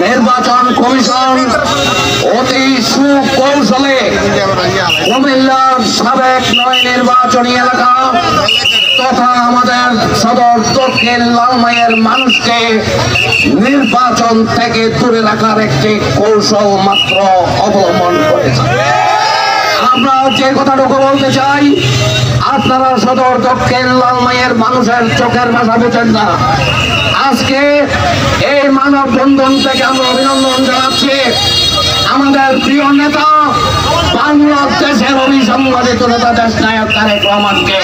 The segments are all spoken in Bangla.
নির্বাচন কমিশন অতি সুকৌশলে কুমিল্লার সাবেক 9 নির্বাচনী এলাকা তথা আমাদের সদর দক্ষিণ লালমাইয়ের মানুষকে নির্বাচন থেকে দূরে রাখার একটি কৌশল মাত্র অবলম্বন করেছে। আমরা যে কথাটুকু বলতে চাই, আপনারা সদর দক্ষিণ লালমাইয়ের মানুষের চোখের ভাষা বোঝেন না। আজকে এই মানববন্ধন থেকে আমরা অভিনন্দন জানাচ্ছি আমাদের প্রিয় নেতা, বাংলাদেশের অভিসংবাদিত নেতা দেশনায়ক তারেক রহমানকে।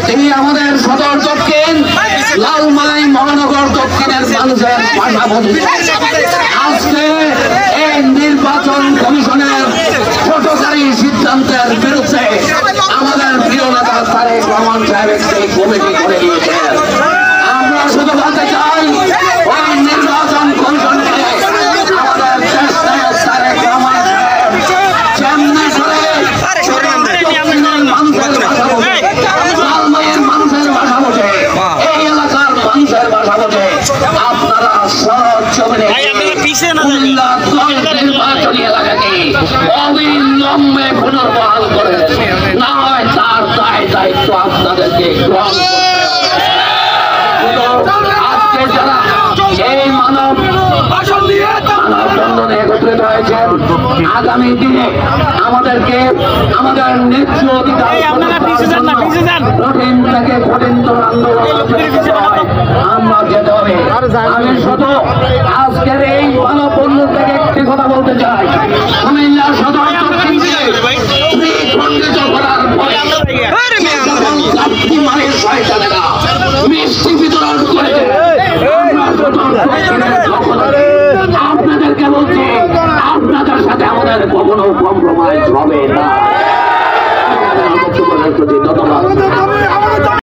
তিনি আমাদের সদর দক্ষিণ লালমাই মহানগর দক্ষিণের মানুষের ভাষা বোঝেন। আজকে এই নির্বাচন কমিশনের ছোটকারী সিদ্ধান্তের বিরুদ্ধে আমাদের প্রিয় নেতা তারেক রহমান সাহেব একটি কমিটি করে দিয়েছেন। আমরা শুধু বলতে চাই, ওই নির্বাচন কমিশনকে আমাদের দেশ নায়ক তারেক রহমান সাহেব যেমনি করে মানুষের ভাষা বোঝে, লালমাইয়ের মানুষের ভাষা বোঝে, এই এলাকার মানুষের ভাষা বোঝে, আপনারা সহজ জমিনে নির্বাচনী এলাকাকে অবিলম্বে পুনর্বহাল করে, না হয় তার দায় দায়িত্ব আপনাদেরকে গ্রহণ করতে হবে। আজকে যারা এই মানববন্ধনে একত্রিত হয়েছেন, আগামী দিনে আমাদেরকে আমাদের ন্যায্য অধিকার কঠিন থেকে কঠিনতর আন্দোলন আমরা যেতে হবে। আমি শুধু আজকের এই মানববন্ধন থেকে একটি কথা বলতে চাই, কুমিল্লা সদর দক্ষিণকে দ্বিখণ্ডিত করার পরে মিষ্টি বিতরণ করে আপনাদেরকে বলছি, আপনাদের সাথে আমাদের কখনো কম্প্রোমাইজ হবে না। ধন্যবাদ।